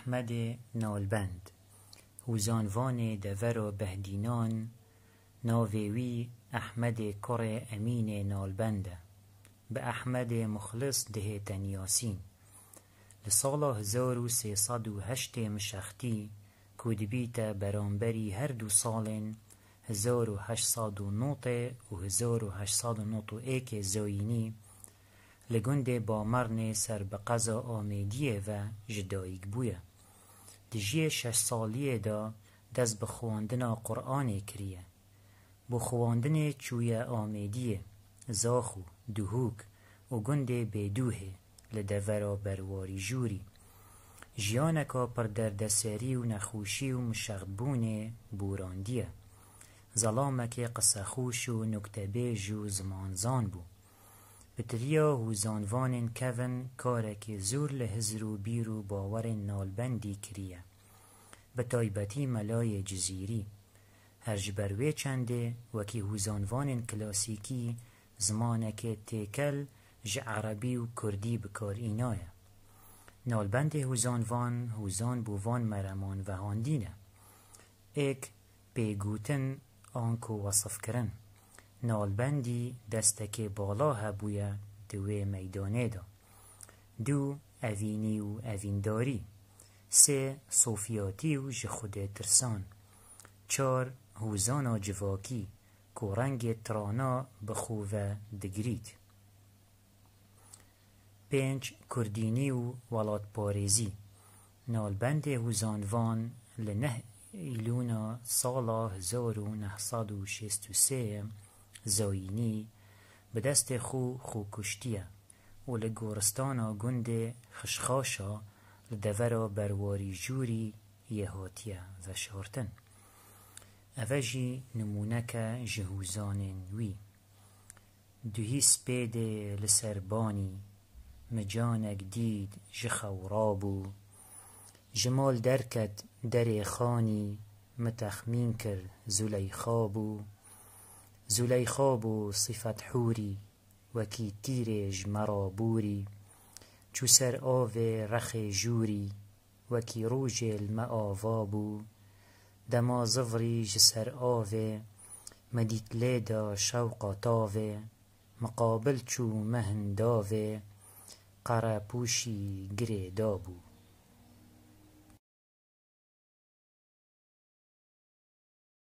احمد نالبند وزانوان دور و بهدینان ناویوی احمد کر امین نالبند به احمد مخلص ده تنیاسین لسال 1308 مشختی کودبیت برانبری هر دو سال 1809 و 1891 زوینی لگند با مرن سر به قضا آمیدیه و جدایک بویه. دجیه 6 سالیه دا دست به خواندن قرآن کریه. با خواندن چویه آمیدیه زاخو دوهوک و گند بدوه لدورا برواری جوری. جیانکا پر دردسری و نخوشی و مشغبون بوراندیه. ظلامک قصخوش و نکتبیج و زمانزان بو. بتریا و زانوان کون کارک زور لحزر و بیر و باور نالبندی کریه. بتایبتی ملای جزیری. هرج بروی چنده وکی هوزانوان کلاسیکی زمانک تیکل ج عربی و کردی بکار اینایه. نالبند هوزانوان هوزان بووان مرمان و هاندینه. ایک پیگوتن آنکو وصف کرن. نالبندی دستک بالا هبویه دوی میدانه دا. دو اوینی و اوینداری. 3 صوفیاتی و جخود ترسان. 4 هوزانا جواکی که رنگ ترانا بخوه دگرید. 5 کردینی و ولاد پارێزی. نالبند هوزانوان لنه ایلونا سالا 1963 زاینی به دست خو کشتیه و لگورستانا گند خشخاشا لدورا برواری جوری یهاتیه و شارتن. اوجی نمونک جهوزان وی. دوهی سپید لسربانی مجانک دید جخورابو جمال درکت در خانی متخمین کر زلیخابو صفت حوری وکی تیر جمرابوری چو سر آو رخ جوری وکی روج المعاوابو دما زفری جسر آو مدیت لیدا شوقا تاو مقابل چو مهنداو قرپوشی گره دابو.